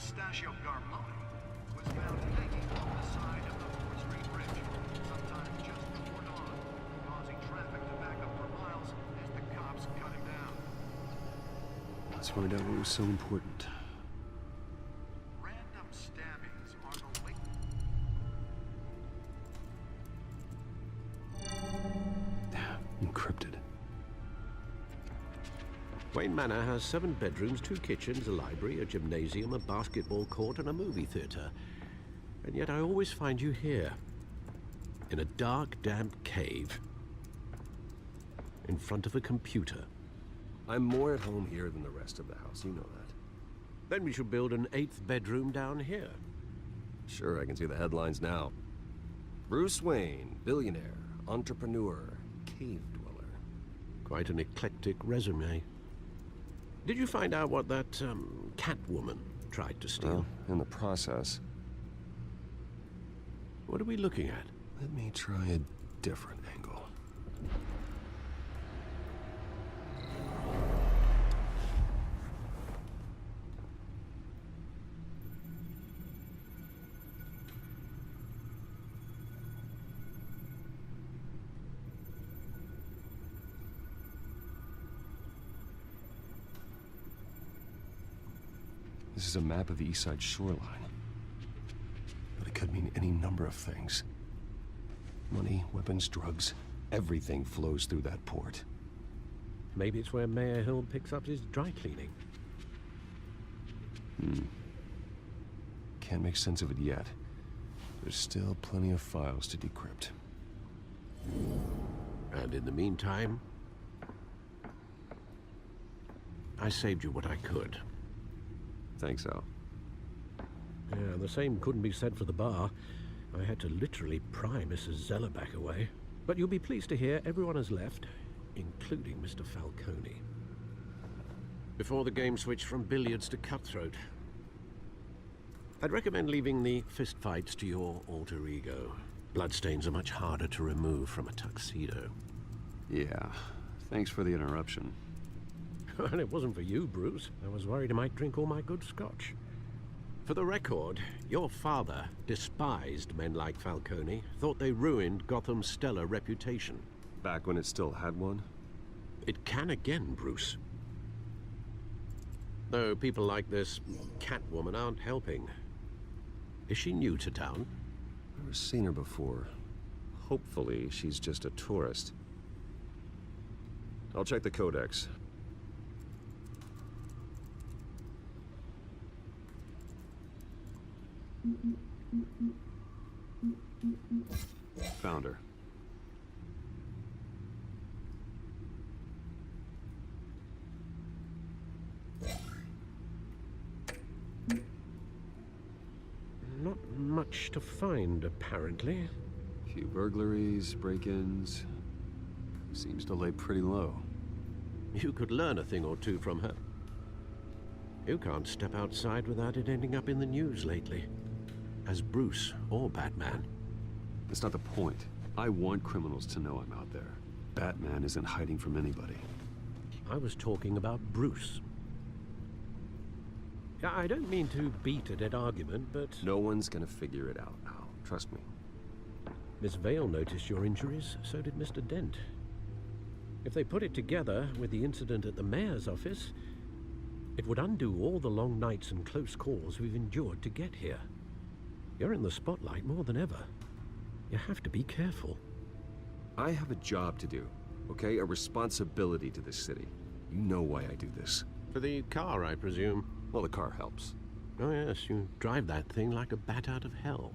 Pistachio Garmoni was found hanging off the side of the 4th Street Bridge sometime just before dawn, causing traffic to back up for miles as the cops cut him down. Let's find out what was so important. Random stabbings are the link. Encrypted. Wayne Manor has 7 bedrooms, 2 kitchens, a library, a gymnasium, a basketball court, and a movie theater. And yet I always find you here, in a dark, damp cave, in front of a computer. I'm more at home here than the rest of the house, you know that. Then we should build an 8th bedroom down here. Sure, I can see the headlines now. Bruce Wayne, billionaire, entrepreneur, cave dweller. Quite an eclectic resume. Did you find out what that, Catwoman tried to steal? Well, in the process. What are we looking at? Let me try a different angle. This is a map of the East Side shoreline. But it could mean any number of things. Money, weapons, drugs, everything flows through that port. Maybe it's where Mayor Hill picks up his dry cleaning. Can't make sense of it yet. There's still plenty of files to decrypt. And in the meantime, I saved you what I could. Thanks, Al. Yeah, the same couldn't be said for the bar. I had to literally pry Mrs. Zellerback away. But you'll be pleased to hear everyone has left, including Mr. Falcone. Before the game switched from billiards to cutthroat. I'd recommend leaving the fistfights to your alter ego. Bloodstains are much harder to remove from a tuxedo. Yeah, thanks for the interruption. And it wasn't for you, Bruce. I was worried I might drink all my good scotch. For the record, your father despised men like Falcone, thought they ruined Gotham's stellar reputation. Back when it still had one? It can again, Bruce. Though people like this Catwoman aren't helping. Is she new to town? Never seen her before. Hopefully, she's just a tourist. I'll check the codex. Found her. Not much to find, apparently. Few burglaries, break-ins. Seems to lay pretty low. You could learn a thing or two from her. You can't step outside without it ending up in the news lately. As Bruce or Batman. That's not the point. I want criminals to know I'm out there. Batman isn't hiding from anybody. I was talking about Bruce. I don't mean to beat a dead argument, but... No one's gonna figure it out, Al. Trust me. Miss Vale noticed your injuries, so did Mr. Dent. If they put it together with the incident at the mayor's office, it would undo all the long nights and close calls we've endured to get here. You're in the spotlight more than ever. You have to be careful. I have a job to do, okay? A responsibility to this city. You know why I do this. For the car, I presume. Well, the car helps. Oh yes, you drive that thing like a bat out of hell.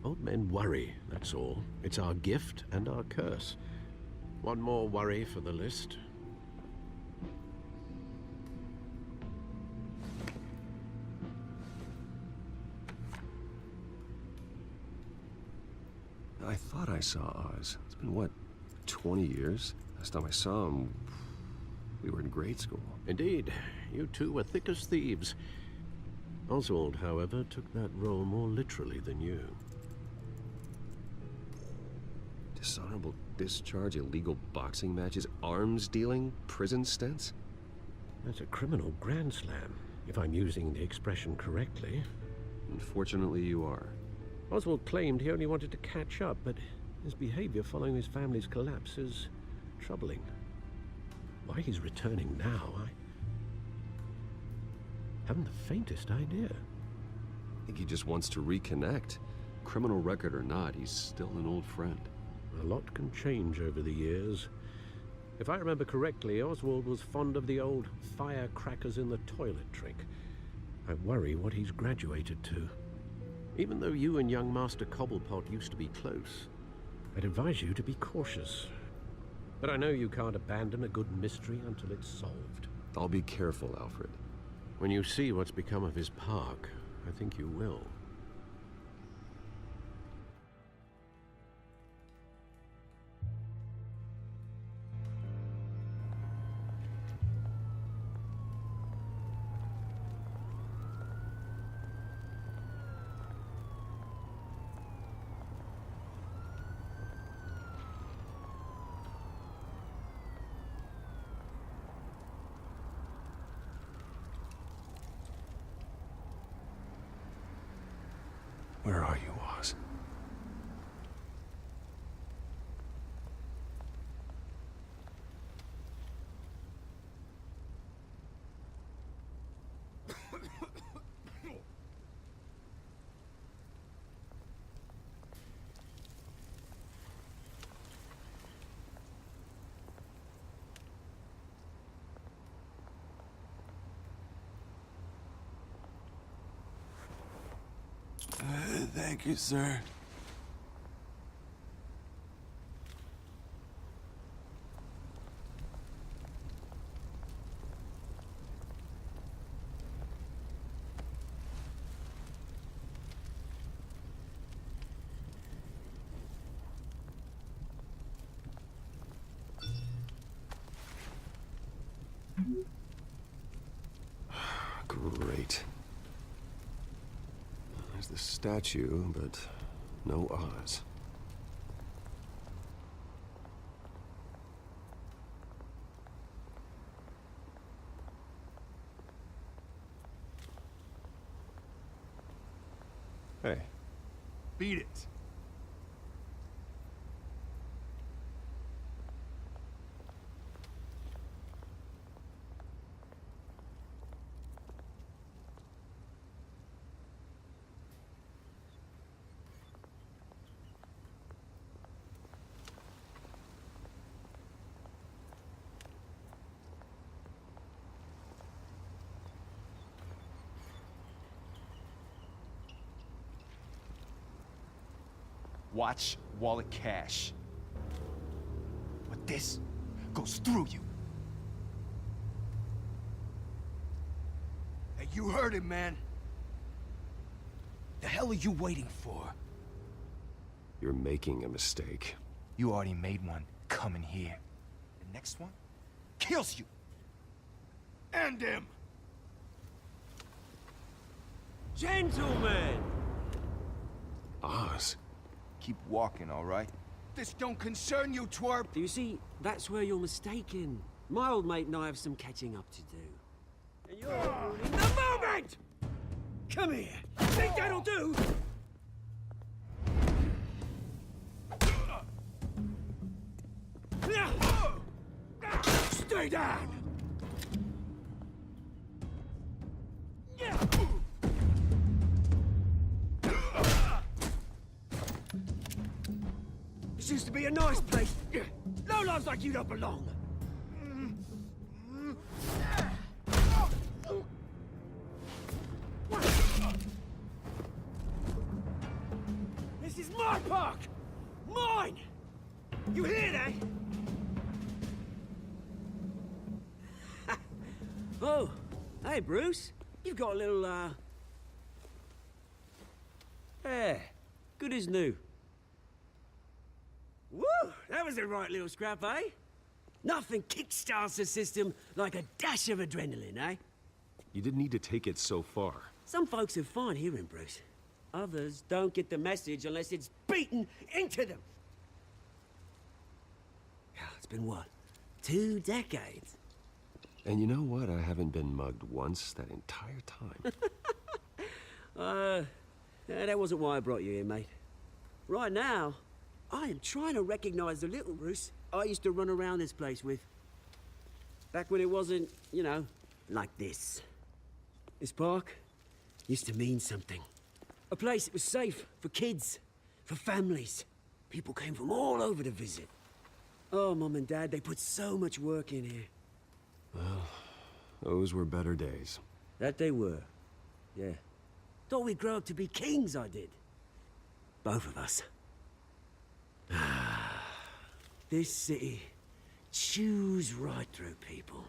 Old men worry, that's all. It's our gift and our curse. One more worry for the list. I thought I saw Oz. It's been, what, 20 years? Last time I saw him, we were in grade school. Indeed, you two were thick as thieves. Oswald, however, took that role more literally than you. Dishonorable discharge, illegal boxing matches, arms dealing, prison stints? That's a criminal grand slam. if I'm using the expression correctly. Unfortunately, you are. Oswald claimed he only wanted to catch up, but his behavior following his family's collapse is troubling. Why he's returning now, I haven't the faintest idea. I think he just wants to reconnect. Criminal record or not, he's still an old friend. A lot can change over the years. If I remember correctly, Oswald was fond of the old firecrackers in the toilet trick. I worry what he's graduated to. Even though you and young Master Cobblepot used to be close, I'd advise you to be cautious. But I know you can't abandon a good mystery until it's solved. I'll be careful, Alfred. When you see what's become of his park, I think you will. Where are you, Oz? Thank you, sir. Great. There's the statue, but no Oz. Hey. Beat it. Watch wallet cash. But this goes through you. Hey, you heard it, man. The hell are you waiting for? You're making a mistake. You already made one coming here. The next one kills you. And him. Gentlemen! Oz? Keep walking, all right? This don't concern you, twerp. You see, that's where you're mistaken. My old mate and I have some catching up to do. And you're ruining the moment! Come here! Think that'll do? Stay down! This used to be a nice place. Lowlifes like you don't belong. This is my park! Mine! You hear that? Oh, hey, Bruce. You've got a little, hair. Good as new. Woo! That was a right little scrap, eh? Nothing kickstarts the system like a dash of adrenaline, eh? You didn't need to take it so far. Some folks are fine hearing, Bruce. Others don't get the message unless it's beaten into them. It's been what? 2 decades? And you know what? I haven't been mugged once that entire time. That wasn't why I brought you here, mate. Right now, I am trying to recognize the little Bruce I used to run around this place with. Back when it wasn't, you know, like this. This park used to mean something. A place that was safe for kids, for families. People came from all over to visit. Oh, Mum and Dad, they put so much work in here. Well, those were better days. That they were. Yeah. Thought we'd grow up to be kings, I did. Both of us. This city chews right through people.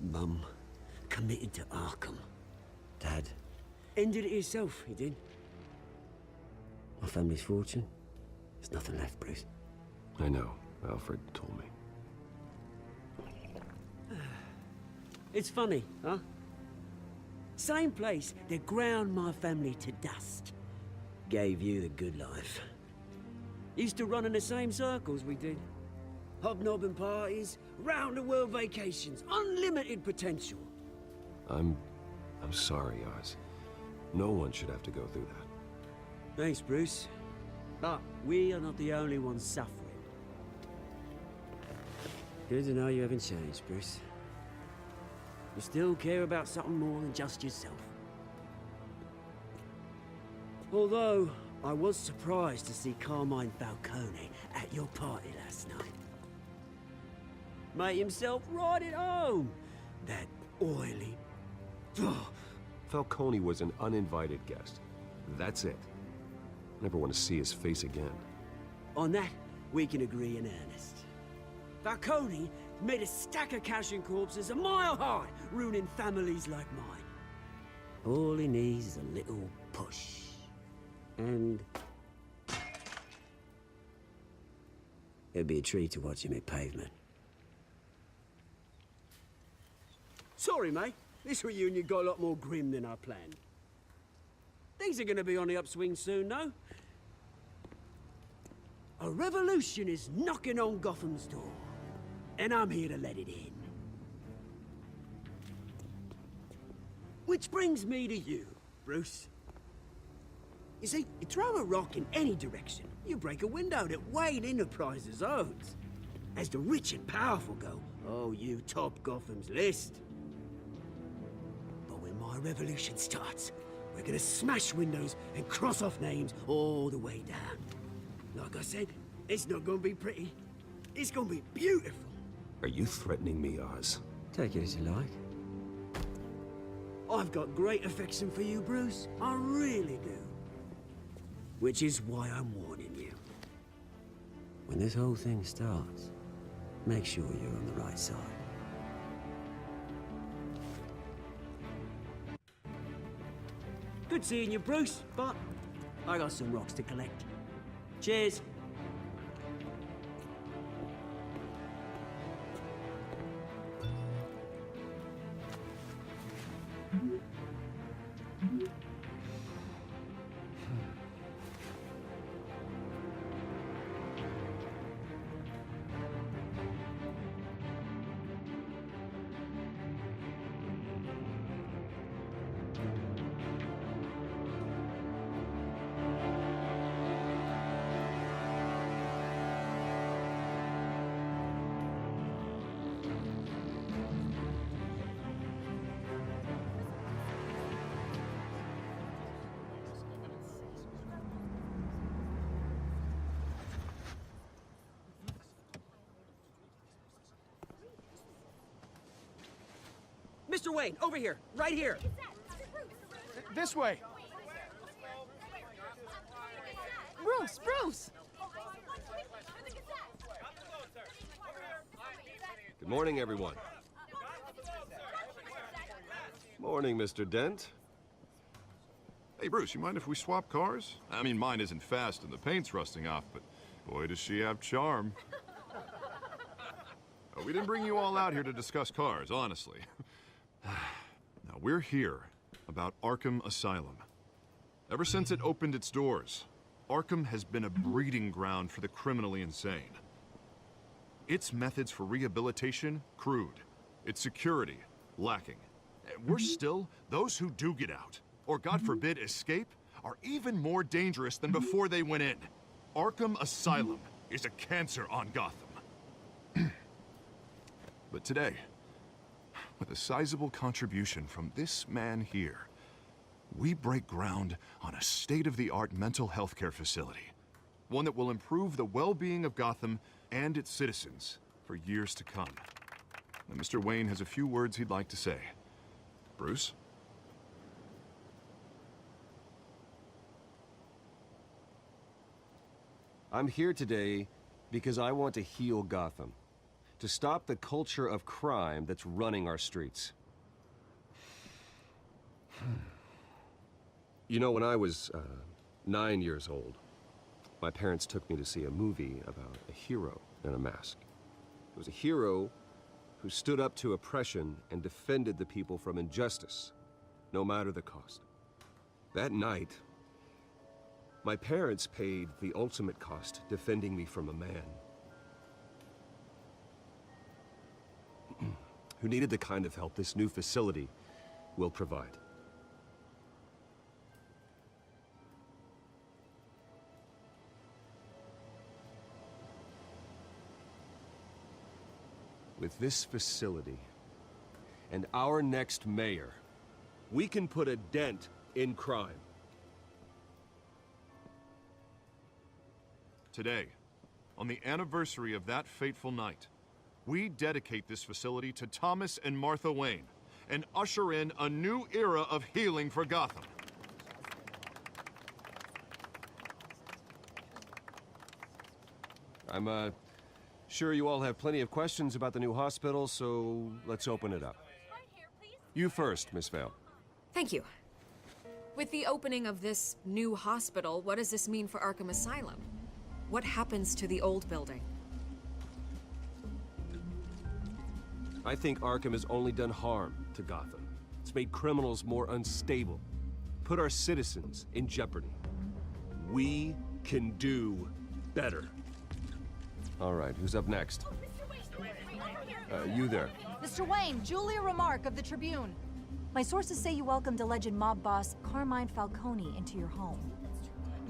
Mum committed to Arkham. Dad ended it himself, he did. My family's fortune, there's nothing left, Bruce. I know. Alfred told me. It's funny, huh? Same place that ground my family to dust gave you the good life. Used to run in the same circles we did. Hobnobbing parties, round-the-world vacations, unlimited potential. I'm sorry, Oz. No one should have to go through that. Thanks, Bruce. But we are not the only ones suffering. Good to know you haven't changed, Bruce. You still care about something more than just yourself. Although, I was surprised to see Carmine Falcone at your party last night. Made himself right at home. That oily... Falcone was an uninvited guest. That's it. Never want to see his face again. On that, we can agree in earnest. Falcone made a stack of cash and corpses a mile high, ruining families like mine. All he needs is a little push. And... it'd be a treat to watch him hit pavement. Sorry, mate. This reunion got a lot more grim than I planned. Things are gonna be on the upswing soon, no? A revolution is knocking on Gotham's door. And I'm here to let it in. Which brings me to you, Bruce. You see, you throw a rock in any direction, you break a window that Wayne Enterprises owns. As the rich and powerful go, oh, you top Gotham's list. But when my revolution starts, we're gonna smash windows and cross off names all the way down. Like I said, it's not gonna be pretty. It's gonna be beautiful. Are you threatening me, Oz? Take it as you like. I've got great affection for you, Bruce. I really do. Which is why I'm warning you. When this whole thing starts, make sure you're on the right side. Good seeing you, Bruce, but I got some rocks to collect. Cheers. Mr. Wayne, over here, right here. This way. Bruce, Bruce! Good morning, everyone. Morning, Mr. Dent. Hey, Bruce, you mind if we swap cars? I mean, mine isn't fast and the paint's rusting off, but boy, does she have charm. We didn't bring you all out here to discuss cars, honestly. Now, we're here about Arkham Asylum. Ever since it opened its doors, Arkham has been a breeding ground for the criminally insane. Its methods for rehabilitation, crude. Its security, lacking. Worse still, those who do get out, or God forbid escape, are even more dangerous than before they went in. Arkham Asylum is a cancer on Gotham. But today, with a sizable contribution from this man here, we break ground on a state-of-the-art mental health care facility. One that will improve the well-being of Gotham and its citizens for years to come. Now, Mr. Wayne has a few words he'd like to say. Bruce? I'm here today because I want to heal Gotham. To stop the culture of crime that's running our streets. You know, when I was 9 years old, my parents took me to see a movie about a hero in a mask. It was a hero who stood up to oppression and defended the people from injustice, no matter the cost. That night, my parents paid the ultimate cost defending me from a man who needed the kind of help this new facility will provide. With this facility and our next mayor, we can put a dent in crime. Today, on the anniversary of that fateful night, we dedicate this facility to Thomas and Martha Wayne and usher in a new era of healing for Gotham. I'm sure you all have plenty of questions about the new hospital, so let's open it up. You first, Miss Vale. Thank you. With the opening of this new hospital, what does this mean for Arkham Asylum? What happens to the old building? I think Arkham has only done harm to Gotham. It's made criminals more unstable, put our citizens in jeopardy. We can do better. All right, who's up next? You there. Mr. Wayne, Julia Remark of the Tribune. My sources say you welcomed alleged mob boss Carmine Falcone into your home.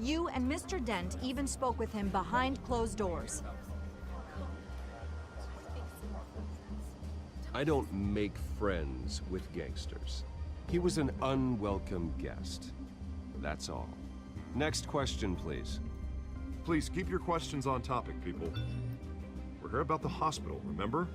You and Mr. Dent even spoke with him behind closed doors. I don't make friends with gangsters. He was an unwelcome guest. That's all. Next question, please. Please keep your questions on topic, people. We're here about the hospital, remember?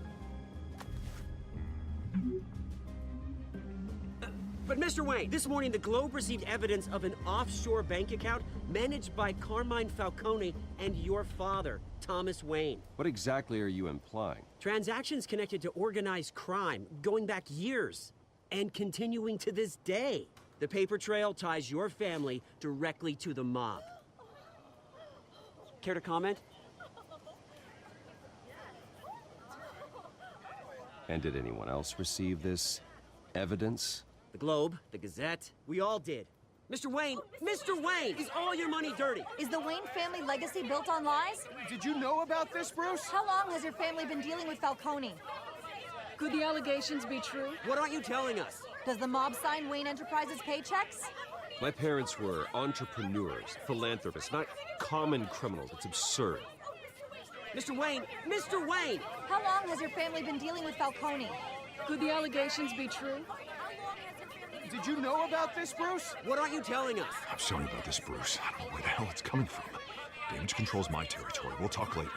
But Mr. Wayne, this morning the Globe received evidence of an offshore bank account managed by Carmine Falcone and your father, Thomas Wayne. What exactly are you implying? Transactions connected to organized crime, going back years, and continuing to this day. The paper trail ties your family directly to the mob. Care to comment? And did anyone else receive this evidence? The Globe, the Gazette, we all did. Mr. Wayne, is all your money dirty? Is the Wayne family legacy built on lies? Did you know about this, Bruce? How long has your family been dealing with Falcone? Could the allegations be true? What aren't you telling us? Does the mob sign Wayne Enterprises paychecks? My parents were entrepreneurs, philanthropists, not common criminals. It's absurd. Mr. Wayne! How long has your family been dealing with Falcone? Could the allegations be true? Did you know about this, Bruce? What aren't you telling us? I'm sorry about this, Bruce. I don't know where the hell it's coming from. Damage control's my territory. We'll talk later.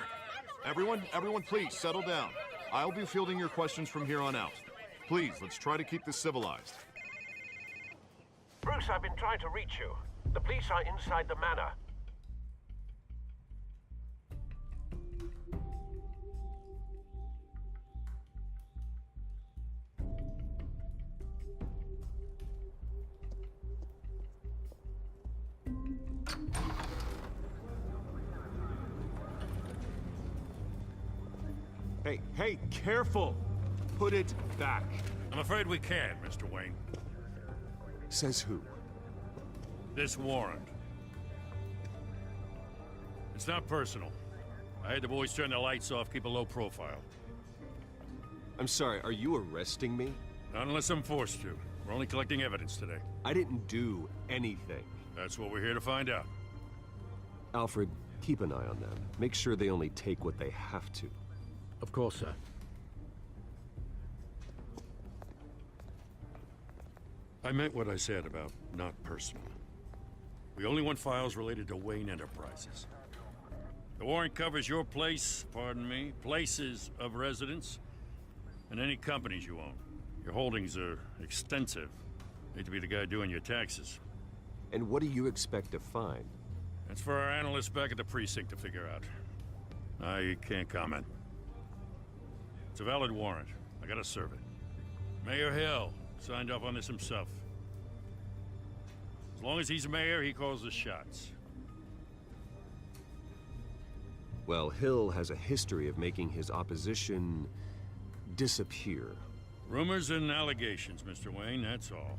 Everyone, please, settle down. I'll be fielding your questions from here on out. Please, let's try to keep this civilized. Bruce, I've been trying to reach you. The police are inside the manor. Hey, careful! Put it back. I'm afraid we can't, Mr. Wayne. Says who? This warrant. It's not personal. I had the boys turn the lights off, keep a low profile. I'm sorry, are you arresting me? Not unless I'm forced to. We're only collecting evidence today. I didn't do anything. That's what we're here to find out. Alfred, keep an eye on them. Make sure they only take what they have to. Of course, sir. I meant what I said about not personal. We only want files related to Wayne Enterprises. The warrant covers your place, pardon me, places of residence, and any companies you own. Your holdings are extensive. Need to be the guy doing your taxes. And what do you expect to find? That's for our analysts back at the precinct to figure out. I can't comment. It's a valid warrant. I gotta serve it. Mayor Hill signed off on this himself. As long as he's mayor, he calls the shots. Well, Hill has a history of making his opposition disappear. Rumors and allegations, Mr. Wayne, that's all.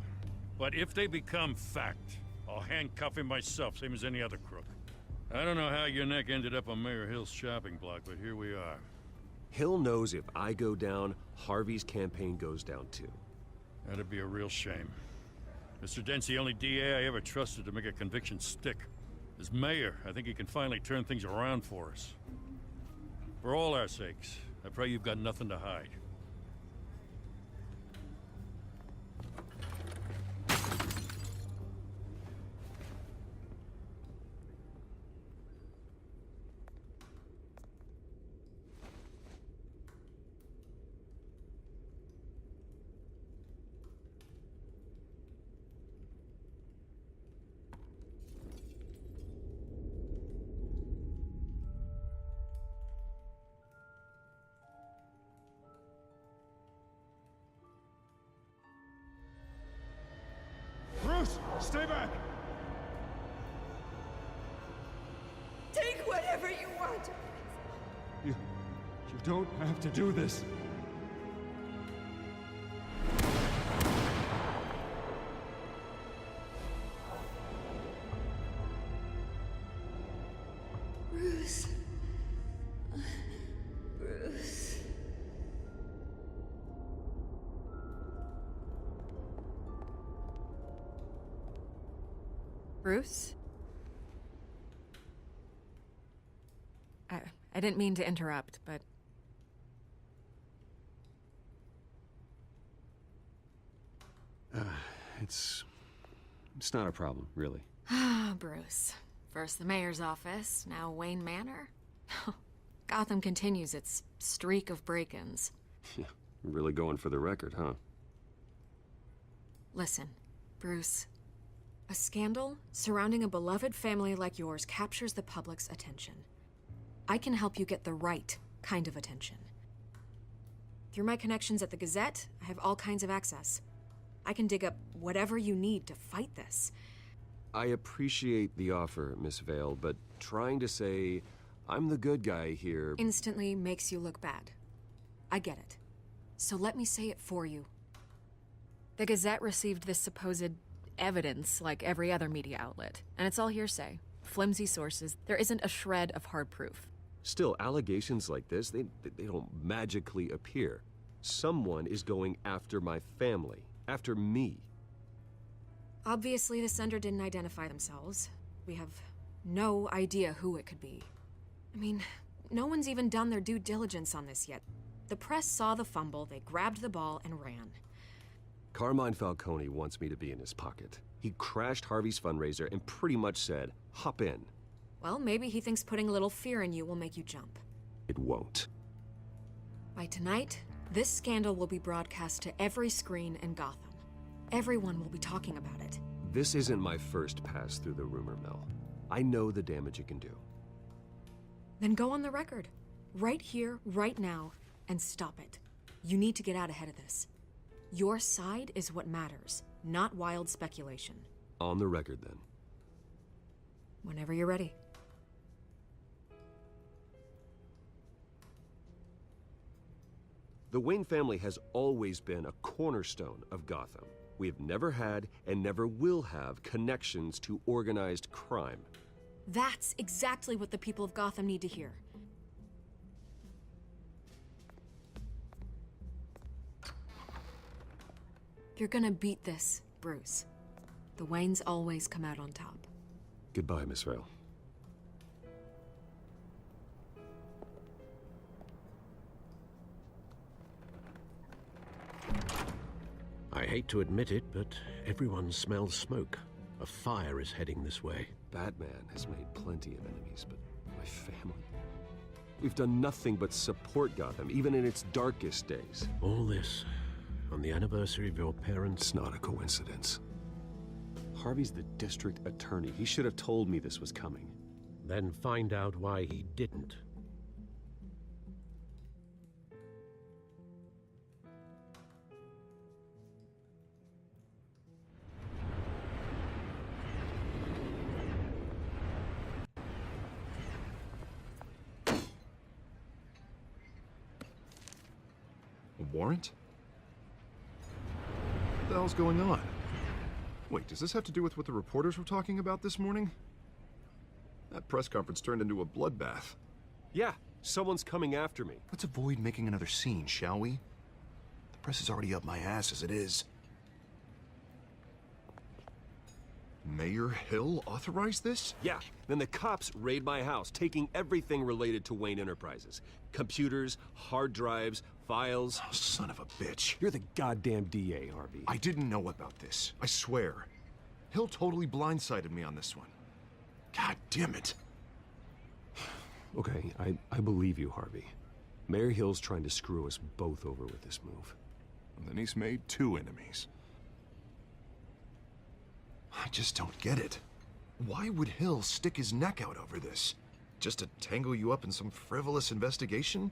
But if they become fact, I'll handcuff him myself, same as any other crook. I don't know how your neck ended up on Mayor Hill's shopping block, but here we are. Hill knows if I go down, Harvey's campaign goes down too. That'd be a real shame. Mr. Dent's the only DA I ever trusted to make a conviction stick. As mayor, I think he can finally turn things around for us. For all our sakes, I pray you've got nothing to hide. Bruce, stay back! Take whatever you want. You don't have to do this. Bruce. Bruce. Bruce? I didn't mean to interrupt, but... It's not a problem, really. Ah, Bruce. First the mayor's office, now Wayne Manor. Gotham continues its streak of break-ins. Yeah, really going for the record, huh? Listen, Bruce. A scandal surrounding a beloved family like yours captures the public's attention. I can help you get the right kind of attention. Through my connections at the Gazette, I have all kinds of access. I can dig up whatever you need to fight this. I appreciate the offer, Miss Vale, but trying to say I'm the good guy here... Instantly makes you look bad. I get it. So let me say it for you. The Gazette received this supposed evidence like every other media outlet, and it's all hearsay. Flimsy sources. There isn't a shred of hard proof. Still, allegations like this, they don't magically appear. Someone is going after my family, after me. Obviously, the sender didn't identify themselves. We have no idea who it could be. I mean, no one's even done their due diligence on this yet. The press saw the fumble, they grabbed the ball and ran. Carmine Falcone wants me to be in his pocket. He crashed Harvey's fundraiser and pretty much said, hop in. Well, maybe he thinks putting a little fear in you will make you jump. It won't. By tonight, this scandal will be broadcast to every screen in Gotham. Everyone will be talking about it. This isn't my first pass through the rumor mill. I know the damage it can do. Then go on the record. Right here, right now, and stop it. You need to get out ahead of this. Your side is what matters, not wild speculation. On the record, then. Whenever you're ready. The Wayne family has always been a cornerstone of Gotham. We have never had and never will have connections to organized crime. That's exactly what the people of Gotham need to hear. You're gonna beat this, Bruce. The Waynes always come out on top. Goodbye, Miss Vale. I hate to admit it, but everyone smells smoke. A fire is heading this way. Batman has made plenty of enemies, but my family? We've done nothing but support Gotham, even in its darkest days. All this on the anniversary of your parents'... It's not a coincidence. Harvey's the district attorney. He should have told me this was coming. Then find out why he didn't. A warrant? What the hell's going on? Wait, does this have to do with what the reporters were talking about this morning? That press conference turned into a bloodbath. Yeah, someone's coming after me. Let's avoid making another scene, shall we? The press is already up my ass as it is. Mayor Hill authorized this? Yeah, then the cops raid my house, taking everything related to Wayne Enterprises. Computers, hard drives, files. Oh, son of a bitch. You're the goddamn DA, Harvey. I didn't know about this. I swear. Hill totally blindsided me on this one. God damn it. Okay, I believe you, Harvey. Mayor Hill's trying to screw us both over with this move. And then he's made two enemies. I just don't get it. Why would Hill stick his neck out over this? Just to tangle you up in some frivolous investigation?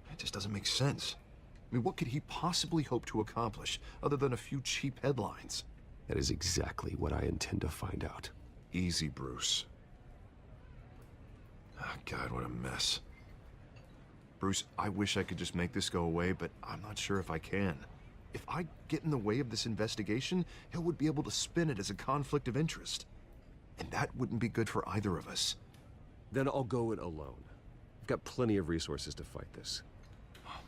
It just doesn't make sense. I mean, what could he possibly hope to accomplish other than a few cheap headlines? That is exactly what I intend to find out. Easy, Bruce. Oh, God, what a mess. Bruce, I wish I could just make this go away, but I'm not sure if I can. If I get in the way of this investigation, Hill would be able to spin it as a conflict of interest. And that wouldn't be good for either of us. Then I'll go it alone. I've got plenty of resources to fight this.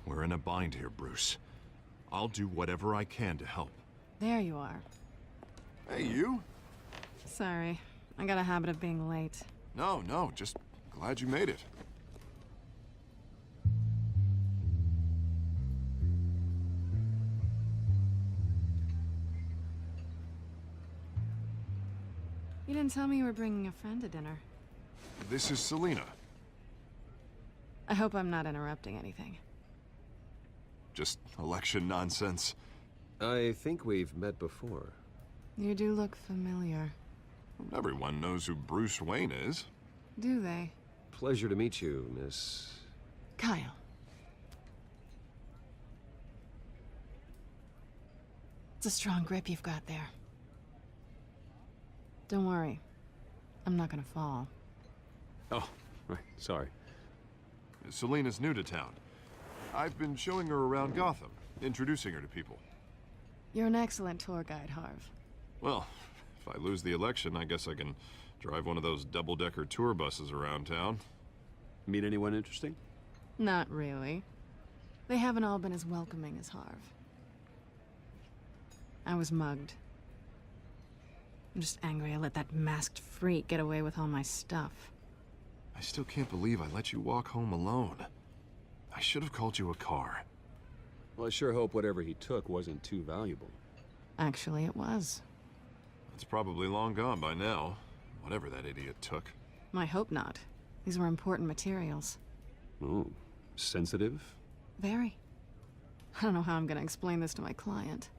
We're in a bind here, Bruce. I'll do whatever I can to help. There you are. Hey, you? Sorry. I got a habit of being late. No, just glad you made it. You didn't tell me you were bringing a friend to dinner. This is Selina. I hope I'm not interrupting anything. Just election nonsense. I think we've met before. You do look familiar. Everyone knows who Bruce Wayne is. Do they? Pleasure to meet you, Miss... Kyle. It's a strong grip you've got there. Don't worry. I'm not gonna fall. Oh, right, sorry. Selina's new to town. I've been showing her around Gotham, introducing her to people. You're an excellent tour guide, Harv. Well, if I lose the election, I guess I can drive one of those double-decker tour buses around town. Meet anyone interesting? Not really. They haven't all been as welcoming as Harv. I was mugged. I'm just angry I let that masked freak get away with all my stuff. I still can't believe I let you walk home alone. I should have called you a car. Well, I sure hope whatever he took wasn't too valuable. Actually, it was. It's probably long gone by now, whatever that idiot took. I hope not. These were important materials. Ooh, sensitive? Very. I don't know how I'm gonna explain this to my client.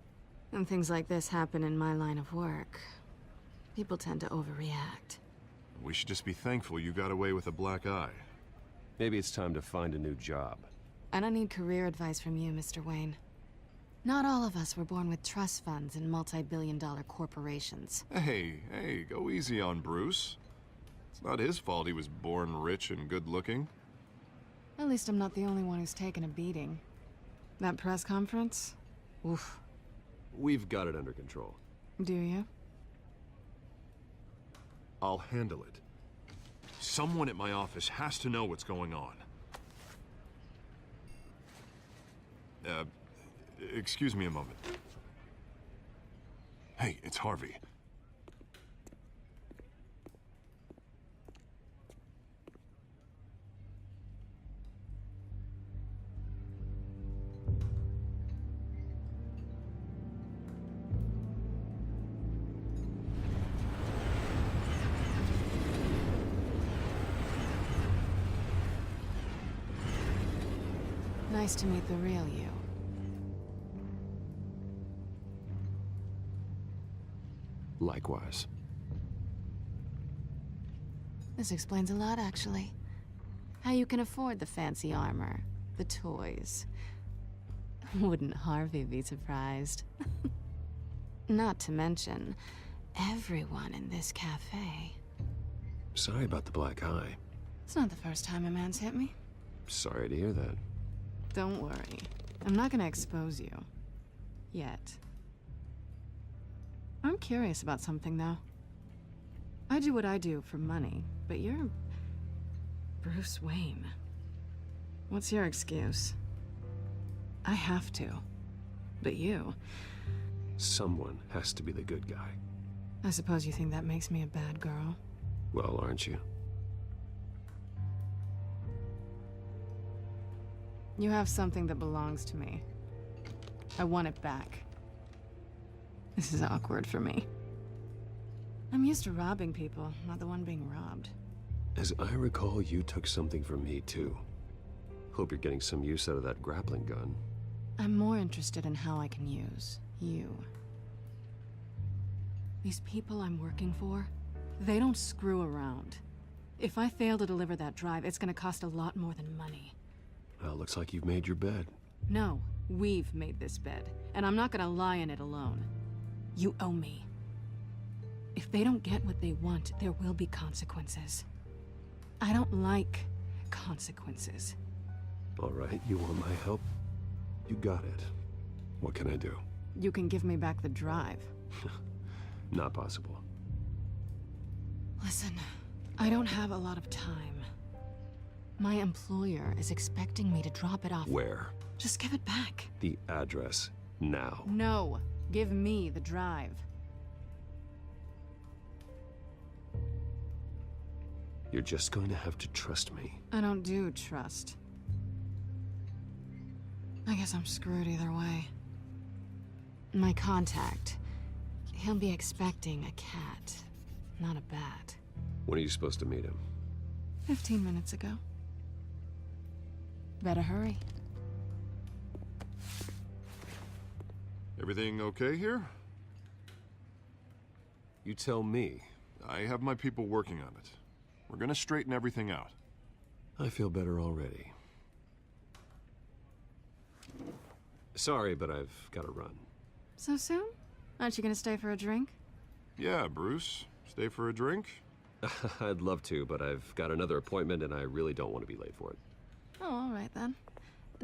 And things like this happen in my line of work. People tend to overreact. We should just be thankful you got away with a black eye. Maybe it's time to find a new job. I don't need career advice from you, Mr. Wayne. Not all of us were born with trust funds and multi-billion-dollar corporations. Hey, go easy on Bruce. It's not his fault he was born rich and good-looking. At least I'm not the only one who's taken a beating. That press conference? Oof. We've got it under control. Do you? I'll handle it. Someone at my office has to know what's going on. Excuse me a moment. Hey, it's Harvey. Nice to meet the real you. Likewise. This explains a lot, actually. How you can afford the fancy armor, the toys. Wouldn't Harvey be surprised? Not to mention, everyone in this cafe. Sorry about the black eye. It's not the first time a man's hit me. Sorry to hear that. Don't worry. I'm not gonna expose you. Yet. I'm curious about something, though. I do what I do for money, but you're... Bruce Wayne. What's your excuse? I have to. But you... Someone has to be the good guy. I suppose you think that makes me a bad girl? Well, aren't you? You have something that belongs to me. I want it back. This is awkward for me. I'm used to robbing people, not the one being robbed. As I recall, you took something from me, too. Hope you're getting some use out of that grappling gun. I'm more interested in how I can use you. These people I'm working for, they don't screw around. If I fail to deliver that drive, it's gonna cost a lot more than money. Well, looks like you've made your bed. No, we've made this bed, and I'm not gonna lie in it alone. You owe me. If they don't get what they want, there will be consequences. I don't like consequences. All right, you want my help? You got it. What can I do? You can give me back the drive. Not possible. Listen, I don't have a lot of time. My employer is expecting me to drop it off. Where? Just give it back. The address, now. No, give me the drive. You're just going to have to trust me. I don't do trust. I guess I'm screwed either way. My contact, he'll be expecting a cat, not a bat. When are you supposed to meet him? 15 minutes ago. Better hurry. Everything okay here? You tell me. I have my people working on it. We're gonna straighten everything out. I feel better already. Sorry, but I've got to run. So soon? Aren't you gonna stay for a drink? Yeah, Bruce. Stay for a drink? I'd love to, but I've got another appointment and I really don't want to be late for it. Oh, all right then.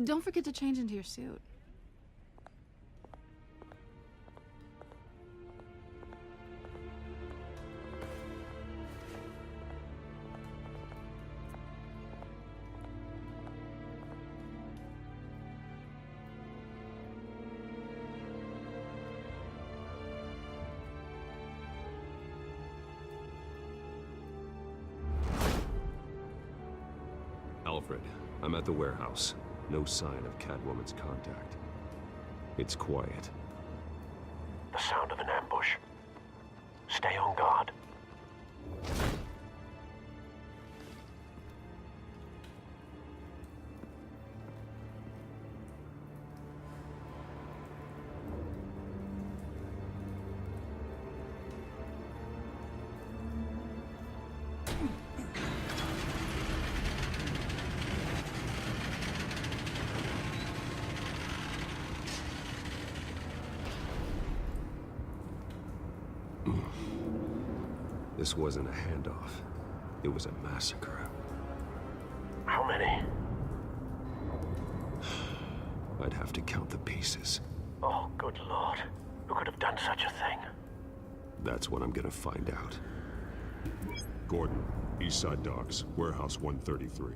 Don't forget to change into your suit. Alfred, I'm at the warehouse. No sign of Catwoman's contact. It's quiet. The sound of an ambush. Stay on guard. This wasn't a handoff. It was a massacre. How many? I'd have to count the pieces. Oh, good Lord. Who could have done such a thing? That's what I'm gonna find out. Gordon, Eastside Docks, Warehouse 133.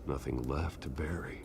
Nothing left to bury.